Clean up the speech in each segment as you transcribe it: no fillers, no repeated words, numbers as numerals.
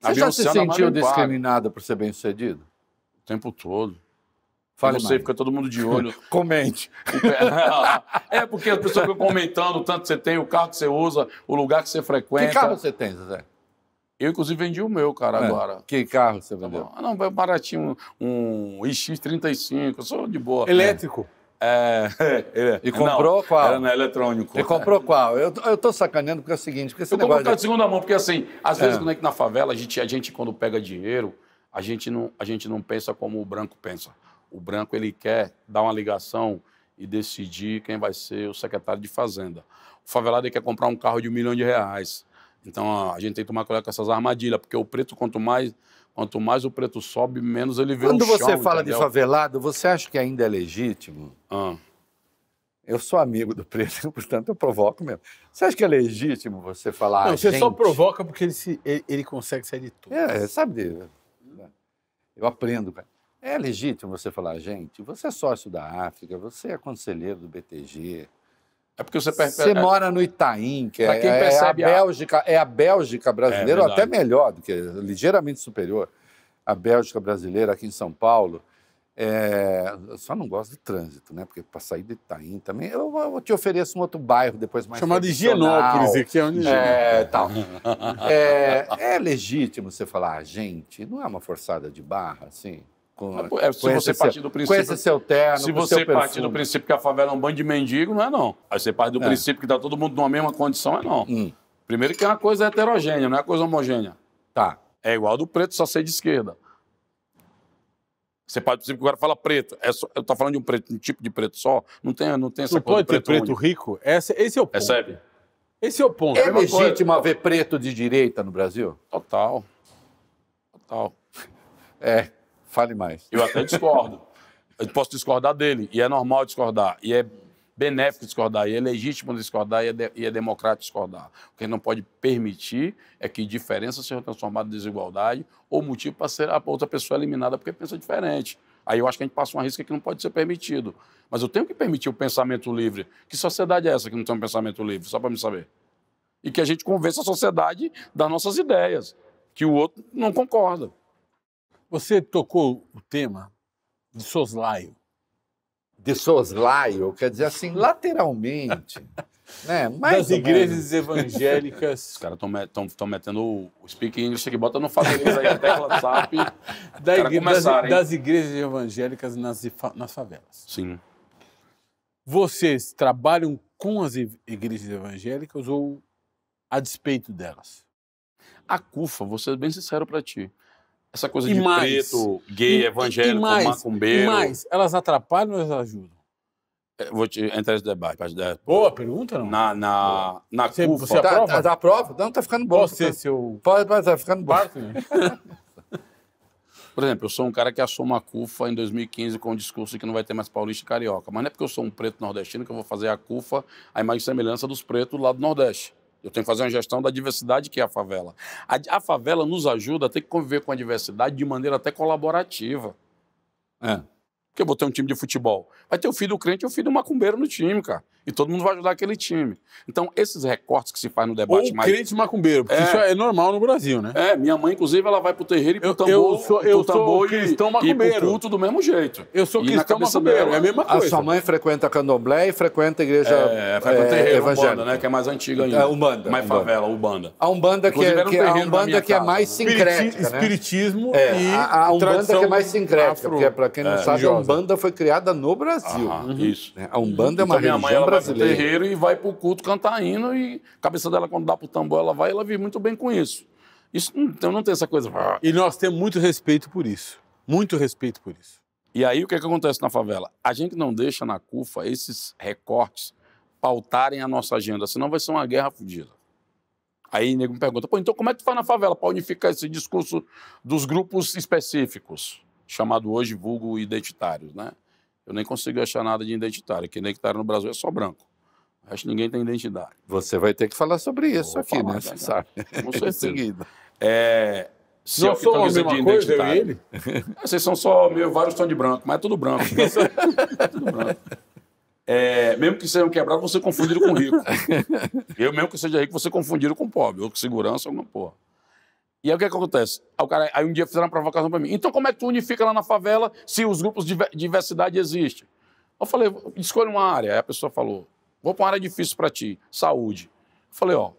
Você já se sentiu discriminado por ser bem-sucedido? O tempo todo. Fale você fica todo mundo de olho. Comente. É porque as pessoas ficam comentando o tanto que você tem, o carro que você usa, o lugar que você frequenta. Que carro você tem, Zezé? Eu, inclusive, vendi o meu, cara, agora. Que carro você vendeu? Não, baratinho, um iX35, eu sou de boa. Elétrico? E comprou qual? Era na eletrônico. E comprou qual? Eu tô sacaneando porque é o seguinte... Porque eu compro de segunda mão, porque assim, às vezes quando a gente na favela, a gente quando pega dinheiro, a gente não pensa como o branco pensa. O branco, ele quer dar uma ligação e decidir quem vai ser o secretário de Fazenda. O favelado, ele quer comprar um carro de R$1 milhão. Então, a gente tem que tomar cuidado com essas armadilhas, porque o preto, quanto mais o preto sobe, menos ele vê o chão. Quando você fala de favelado, você acha que ainda é legítimo? Eu sou amigo do preto, portanto, eu provoco mesmo. Você acha que é legítimo você falar... Não, você só provoca porque ele consegue sair de tudo. Sabe... Eu aprendo, cara. É legítimo você falar, gente, você é sócio da África, você é conselheiro do BTG. É porque você Você mora no Itaim, que é a Bélgica brasileira, ou até melhor, do que ligeiramente superior. A Bélgica brasileira aqui em São Paulo. Eu só não gosto de trânsito, né? Porque para sair do Itaim também. Eu te ofereço um outro bairro depois mais chamado Higienópolis, aqui é onde tal. É legítimo você falar, gente, não é uma forçada de barra, assim? Se você partir do princípio... Com esse seu terno, se você partir do princípio que a favela é um bando de mendigo, não é não. Aí você parte do princípio que está todo mundo numa mesma condição, é não. Primeiro que é uma coisa heterogênea, não é uma coisa homogênea. Tá. É igual do preto, só ser de esquerda. Você parte do princípio que o cara fala preto. Eu estou falando de um tipo de preto só, não tem essa coisa. Não pode ter preto rico? Esse é o ponto. Percebe? Esse é o ponto. É legítimo haver preto de direita no Brasil? Total. Fale mais. Eu até discordo. Eu posso discordar dele. E é normal discordar. E é benéfico discordar. E é legítimo discordar. E é democrático discordar. O que a gente não pode permitir é que diferença seja transformada em desigualdade ou motivo para ser a outra pessoa eliminada porque pensa diferente. Aí eu acho que a gente passa uma risca que não pode ser permitido. Mas eu tenho que permitir o pensamento livre. Que sociedade é essa que não tem um pensamento livre? Só para me saber. E que a gente convença a sociedade das nossas ideias. Que o outro não concorda. Você tocou o tema de soslaio. De soslaio, quer dizer assim, lateralmente. Né? Das igrejas evangélicas. Os caras estão metendo o speak English que bota no favelês aí, a tecla SAP. Das igrejas evangélicas nas favelas. Sim. Vocês trabalham com as igrejas evangélicas ou a despeito delas? A CUFA, vou ser bem sincero para ti. Essa coisa de preto, gay, evangélico, macumbeiro... elas atrapalham ou elas ajudam? Vou te entrar nesse debate. Boa pergunta, não? Na CUFA... Você aprova? Tá aprova? Não, tá ficando bom. Pode ser seu... Tá ficando bom. Por exemplo, eu sou um cara que assuma a CUFA em 2015 com o discurso de que não vai ter mais paulista e carioca. Mas não é porque eu sou um preto nordestino que eu vou fazer a CUFA a imagem e semelhança dos pretos lá do Nordeste. Eu tenho que fazer uma gestão da diversidade que é a favela. A favela nos ajuda a ter que conviver com a diversidade de maneira até colaborativa. Porque eu vou ter um time de futebol. Vai ter o filho do crente e o filho do macumbeiro no time, cara. E todo mundo vai ajudar aquele time. Então, esses recortes que se faz no debate... Ou crente macumbeiro, porque isso é normal no Brasil, né? Minha mãe, inclusive, ela vai pro terreiro e pro tambor. Eu sou cristão macumbeiro. E pro culto do mesmo jeito. Eu sou cristão macumbeiro, é a mesma coisa. A sua mãe frequenta candomblé e frequenta a igreja frequenta terreiro, evangélica. Umbanda, né? Que é mais antiga ainda. Umbanda. Mais favela, Umbanda. A Umbanda que é mais sincrética, né? Espiritismo e a Umbanda que é mais sincrética, porque, para quem não sabe, a Umbanda foi criada no Brasil. Isso. A Umbanda é uma religião brasileira. Terreiro e vai pro culto cantar hino e a cabeça dela, quando dá pro tambor, ela vive muito bem com isso. Então não tem essa coisa... E nós temos muito respeito por isso. Muito respeito por isso. E aí o que acontece na favela? A gente não deixa na CUFA esses recortes pautarem a nossa agenda, senão vai ser uma guerra fodida. Aí o nego me pergunta, então como é que tu faz na favela para unificar esse discurso dos grupos específicos, chamado hoje vulgo identitários, né? Eu nem consigo achar nada de identitário, que identitário no Brasil é só branco. Acho que ninguém tem identidade. Você vai ter que falar sobre isso aqui, né? Você sabe. Com certeza. Se nós somos a mesma coisa, eu e ele? Vocês são só vários tons de branco, mas é tudo branco. É tudo branco. Mesmo que sejam quebrados, você confundiram com rico. Eu mesmo que seja rico, você confundiram com pobre. Ou com segurança, alguma porra. E aí o que acontece? Aí um dia fizeram uma provocação para mim. Então como é que tu unifica lá na favela se os grupos de diversidade existem? Eu falei, escolha uma área. Aí a pessoa falou, vou para uma área difícil para ti, saúde. Eu falei, ó,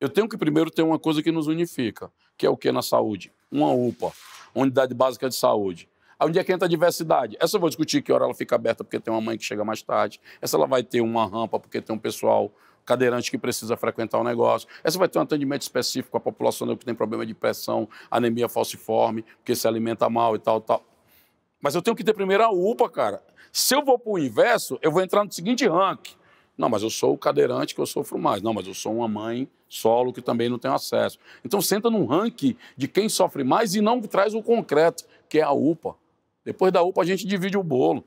eu tenho que primeiro ter uma coisa que nos unifica, que é o que na saúde? Uma UPA, Unidade Básica de Saúde. Aí onde é que entra a diversidade? Essa eu vou discutir que hora ela fica aberta porque tem uma mãe que chega mais tarde. Essa ela vai ter uma rampa porque tem um pessoal cadeirante que precisa frequentar o negócio. Essa vai ter um atendimento específico à população que tem problema de pressão, anemia falciforme, porque se alimenta mal e tal, tal. Mas eu tenho que ter primeiro a UPA, cara. Se eu vou para o inverso, eu vou entrar no seguinte ranking. Não, mas eu sou o cadeirante que eu sofro mais. Não, mas eu sou uma mãe solo que também não tem acesso. Então senta num ranking de quem sofre mais e não traz o concreto, que é a UPA. Depois da UPA a gente divide o bolo.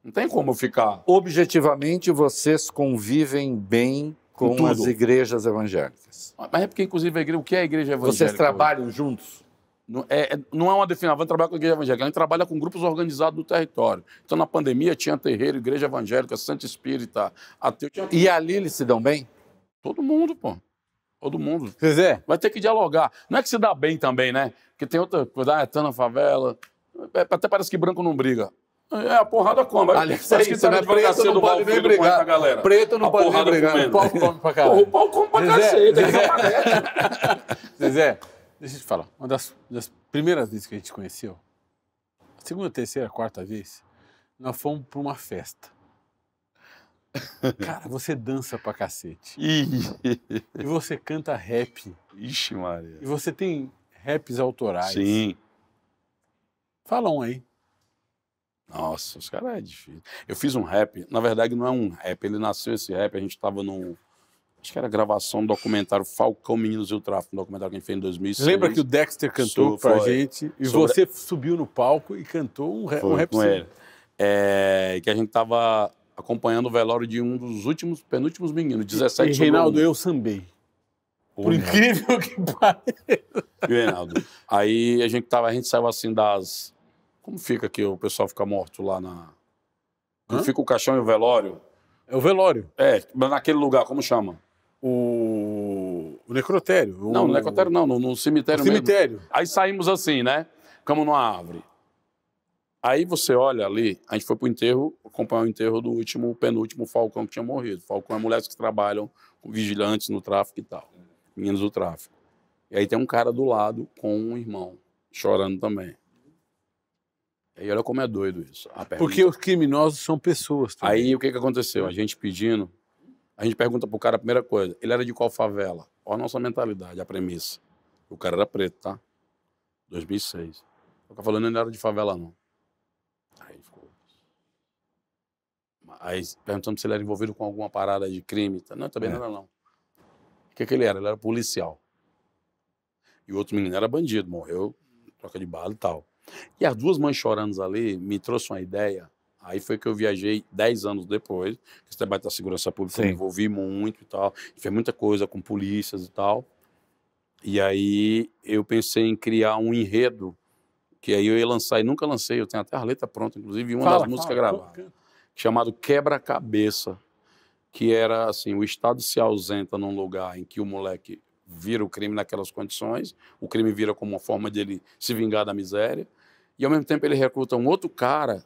Não tem como ficar... Objetivamente, vocês convivem bem com as igrejas evangélicas. Mas é porque, inclusive, a igreja, o que é a igreja evangélica? Vocês trabalham juntos? Não é uma definição, vamos trabalhar com a igreja evangélica, a gente trabalha com grupos organizados do território. Então, na pandemia, tinha terreiro, igreja evangélica, Santo Espírita, ateu. E ali eles se dão bem? Todo mundo, pô. Todo mundo. Zezé. Vai ter que dialogar. Não é que se dá bem também, né? Porque tem outra coisa, tá na favela. Até parece que branco não briga. É, a porrada come. Aliás, que você não é preto, não pode nem brigar. Preto não pode nem brigar. O pau come pra caralho. O pau come pra cacete. Zezé, deixa eu te falar. Uma das primeiras vezes que a gente se conheceu, a segunda, terceira, quarta vez, nós fomos pra uma festa. Cara, você dança pra cacete. E você canta rap. Ixi, Maria. E você tem raps autorais. Sim. Fala um aí. Nossa, os caras é difícil. Eu fiz um rap, na verdade não é um rap, ele nasceu esse rap, a gente tava num... Acho que era gravação do documentário Falcão, Meninos e o Tráfico, um documentário que a gente fez em 2006. Lembra que o Dexter cantou pra gente e você subiu no palco e cantou um rap com ele. Que a gente tava acompanhando o velório de um dos penúltimos meninos, 17 E Reinaldo, eu sambei. Por incrível que pareça. Reinaldo. Aí a gente saiu assim das... Como fica que o pessoal fica morto lá na... Como fica o caixão e o velório? É o velório. Naquele lugar, como chama? O necrotério. Não, no necrotério não, no cemitério mesmo. Cemitério. Aí saímos assim, né? Ficamos numa árvore. Aí você olha ali, a gente foi pro enterro, acompanhar o enterro do penúltimo Falcão que tinha morrido. Falcão é mulheres que trabalham com vigilantes no tráfico e tal. Meninos do tráfico. E aí tem um cara do lado com um irmão, chorando também. E aí olha como é doido isso. Porque os criminosos são pessoas também. Aí o que aconteceu? A gente pedindo, a gente pergunta pro cara a primeira coisa, ele era de qual favela? Olha a nossa mentalidade, a premissa. O cara era preto, tá? 2006. O cara falando, ele não era de favela, não. Aí ficou... Aí perguntando se ele era envolvido com alguma parada de crime. Não, também não era, não. O que ele era? Ele era policial. E o outro menino era bandido, morreu, troca de bala e tal. E as duas mães chorando ali me trouxe uma ideia. Aí foi que eu viajei 10 anos depois, que esse debate da segurança pública, eu me envolvi muito e tal, fez muita coisa com polícias e tal. E aí eu pensei em criar um enredo, que aí eu ia lançar, e nunca lancei, eu tenho até a letra pronta, inclusive, e uma das músicas gravadas, chamado Quebra-Cabeça, que era assim, o Estado se ausenta num lugar em que o moleque vira o crime naquelas condições, o crime vira como uma forma de ele se vingar da miséria, e ao mesmo tempo ele recruta um outro cara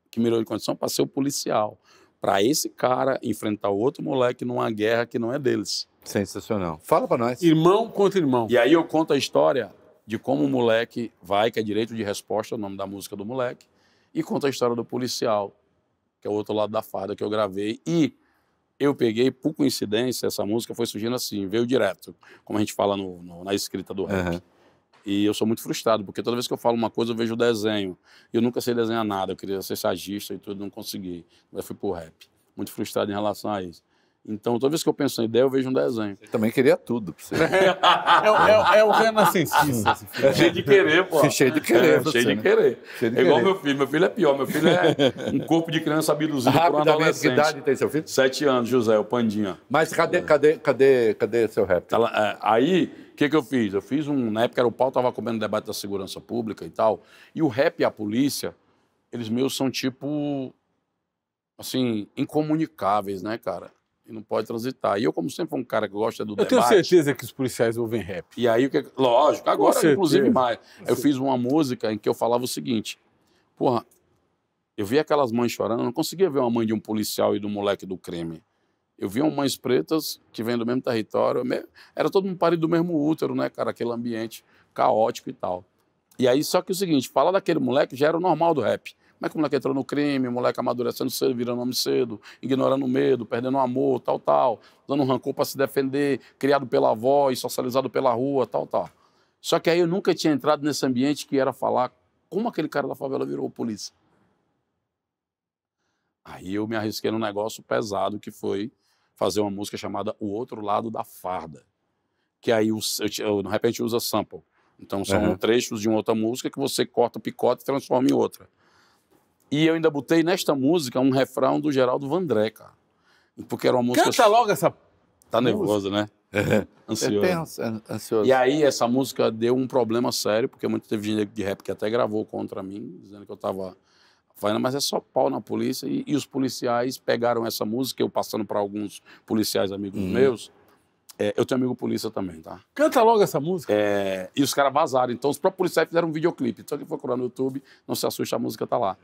que mirou de condição para ser o policial, para esse cara enfrentar o outro moleque numa guerra que não é deles. Sensacional. Fala para nós. Irmão contra irmão. E aí eu conto a história de como o moleque vai, que é direito de resposta, o nome da música do moleque, e conta a história do policial, que é o outro lado da farda que eu gravei, e eu peguei, por coincidência, essa música foi surgindo assim, veio direto, como a gente fala na escrita do rap. E eu sou muito frustrado, porque toda vez que eu falo uma coisa, eu vejo o desenho. Eu nunca sei desenhar nada, eu queria ser sagista e tudo, não consegui. Eu fui pro rap. Muito frustrado em relação a isso. Então, toda vez que eu penso em ideia, eu vejo um desenho. Você também queria tudo. Pra você. É o renascentista. Cheio de querer, pô. Cheio de querer. Cheio de querer. Igual meu filho. Meu filho é pior. Meu filho é um corpo de criança abduzido por um adolescente. Que idade tem seu filho? 7 anos, José, o Pandinha. Mas cadê seu rap? Aí, o que eu fiz? Eu fiz na época, o pau estava comendo debate da segurança pública e tal, e o rap e a polícia, eles meus são tipo, assim, incomunicáveis, né, cara? e não pode transitar. E eu, como sempre fui um cara que gosta do debate... Eu tenho certeza que os policiais ouvem rap. E aí, lógico, agora, inclusive, mais. Eu fiz uma música em que eu falava o seguinte, porra, eu vi aquelas mães chorando, eu não conseguia ver uma mãe de um policial e do moleque do crime. Eu via mães pretas que vêm do mesmo território, era todo mundo parido do mesmo útero, né, cara, aquele ambiente caótico e tal. E aí, só que o seguinte, falar daquele moleque já era o normal do rap. Como é que o moleque entrou no crime, o moleque amadurecendo cedo, virando homem cedo, ignorando o medo, perdendo o amor, tal, dando um rancor para se defender, criado pela avó e socializado pela rua, tal. Só que aí eu nunca tinha entrado nesse ambiente que era falar como aquele cara da favela virou polícia. Aí eu me arrisquei num negócio pesado que foi fazer uma música chamada O Outro Lado da Farda. Que aí, de repente, usa sample. Então são trechos de uma outra música que você corta o picote e transforma em outra. E eu ainda botei nesta música um refrão do Geraldo Vandré, cara. Porque era uma música... Canta logo essa... Tá nervoso, né? Ansioso. Ansioso. E aí essa música deu um problema sério, porque teve gente de rap que até gravou contra mim, dizendo que eu tava falando, mas é só pau na polícia. E os policiais pegaram essa música, eu passando para alguns policiais amigos meus. Eu tenho amigo polícia também, tá? Canta logo essa música. E os caras vazaram. Então os próprios policiais fizeram um videoclipe. Então quem for procurar no YouTube, não se assuste, a música tá lá.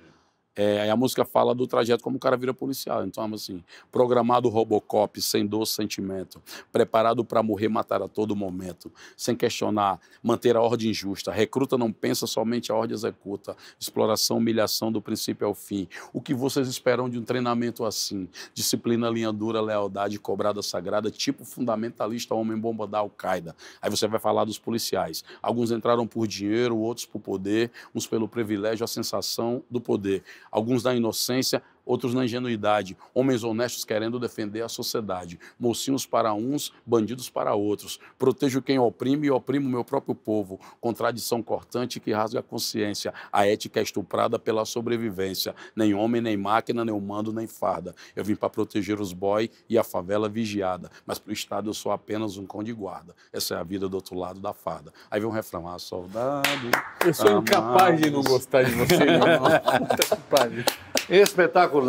A música fala do trajeto como o cara vira policial. Então, assim, programado Robocop, sem dor, sentimento, preparado para morrer, matar a todo momento, sem questionar, manter a ordem justa, recruta não pensa, somente a ordem executa, exploração, humilhação do princípio ao fim. O que vocês esperam de um treinamento assim? Disciplina, linha dura, lealdade, cobrada sagrada, tipo fundamentalista, homem-bomba da Al-Qaeda. Aí você vai falar dos policiais. Alguns entraram por dinheiro, outros por poder, uns pelo privilégio, a sensação do poder. Alguns na inocência, outros na ingenuidade. Homens honestos querendo defender a sociedade. Mocinhos para uns, bandidos para outros. Protejo quem oprime e oprimo o meu próprio povo. Contradição cortante que rasga a consciência. A ética é estuprada pela sobrevivência. Nem homem, nem máquina, nem humano, nem farda. Eu vim para proteger os boy e a favela vigiada. Mas para o Estado eu sou apenas um cão de guarda. Essa é a vida do outro lado da farda. Aí vem um refrão. Ah, soldado... Eu sou incapaz de não gostar de você, não. Puta que pariu. Espetacular.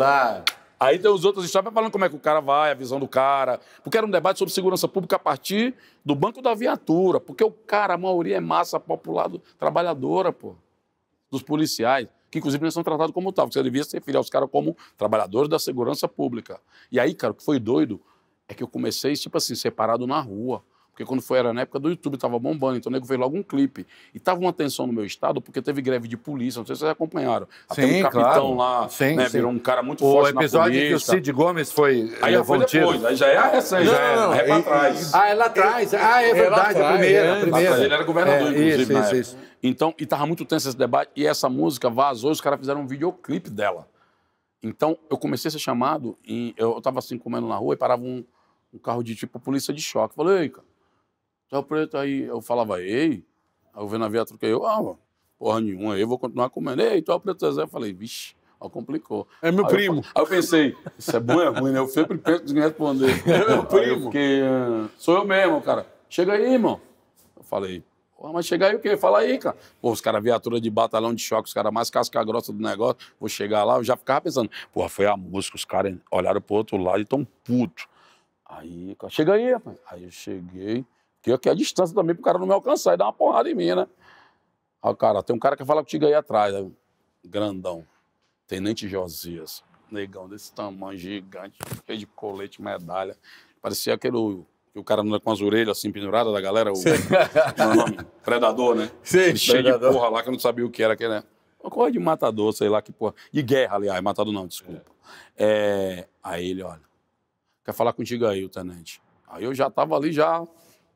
Aí tem os outros histórias falando como é que o cara vai, a visão do cara. Porque era um debate sobre segurança pública a partir do banco da viatura. Porque o cara, a maioria é massa popular, trabalhadora, pô, dos policiais. Que inclusive eles são tratados como tal. Porque você devia se referir aos caras como trabalhadores da segurança pública. E aí, cara, o que foi doido é que eu comecei, tipo assim, separado na rua. Porque quando era na época do YouTube, estava bombando, então o nego fez logo um clipe. E tava uma tensão no meu estado, porque teve greve de polícia, não sei se vocês acompanharam. Até um capitão lá, né, virou um cara muito forte na polícia. O episódio que o Cid Gomes foi... Aí foi depois, aí já é a recente, é pra trás. Ah, é lá atrás. Ah, é verdade, a primeira. Ele era governador, inclusive, isso. Então, e tava muito tenso esse debate, e essa música vazou, os caras fizeram um videoclipe dela. Então, eu comecei a ser chamado, eu tava assim, comendo na rua, e parava um carro de tipo polícia de choque. Eu falei, ei, cara, tá preto aí. Eu falava, ei. Aí eu vendo a viatura que porra nenhuma, eu vou continuar comendo. Ei, tu é o preto Zé. Eu falei, vixe, complicou. É meu primo. Aí eu pensei, isso é bom ou é ruim, né? Eu sempre penso em responder. É meu primo. Porque sou eu mesmo, cara. Chega aí, irmão. Eu falei, porra, mas chega aí o quê? Fala aí, cara. Pô, os caras, viatura de batalhão de choque, os caras mais casca grossa do negócio. Vou chegar lá, eu já ficava pensando, porra, foi a música, os caras olharam pro outro lado e tão putos. Aí, chega aí, rapaz. Aí eu cheguei. Porque aqui é a distância também pro cara não me alcançar e dar uma porrada em mim, né? Aí o cara, tem um cara que fala contigo aí atrás, aí, grandão, Tenente Josias, negão desse tamanho, gigante, cheio de colete, medalha. Parecia aquele, que o cara anda com as orelhas assim penduradas da galera, o nome, Predador, né? Sim, cheio de porra lá que eu não sabia o que era aquele, né? Uma coisa de matador, sei lá que porra. De guerra, aliás, matador não, desculpa. Aí ele, olha, quer falar contigo aí, o tenente. Aí eu já tava ali, já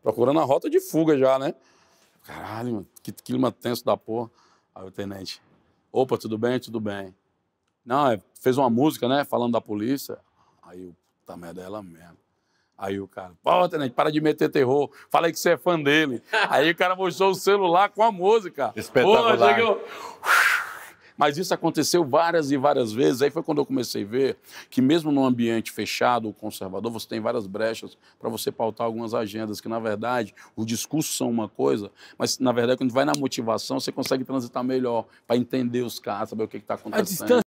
procurando a rota de fuga já, né? Caralho, mano, que clima tenso da porra. Aí o tenente, opa, tudo bem? Tudo bem. Não, fez uma música, né, falando da polícia. Aí o puta merda é ela mesmo. Aí o cara, pô, tenente, para de meter terror. Falei que você é fã dele. Aí o cara mostrou o celular com a música. Espetacular. Pô, chegou... Mas isso aconteceu várias e várias vezes. Aí foi quando eu comecei a ver que mesmo num ambiente fechado, conservador, você tem várias brechas para você pautar algumas agendas, que na verdade os discursos são uma coisa, mas na verdade quando vai na motivação você consegue transitar melhor para entender os caras, saber o que está acontecendo.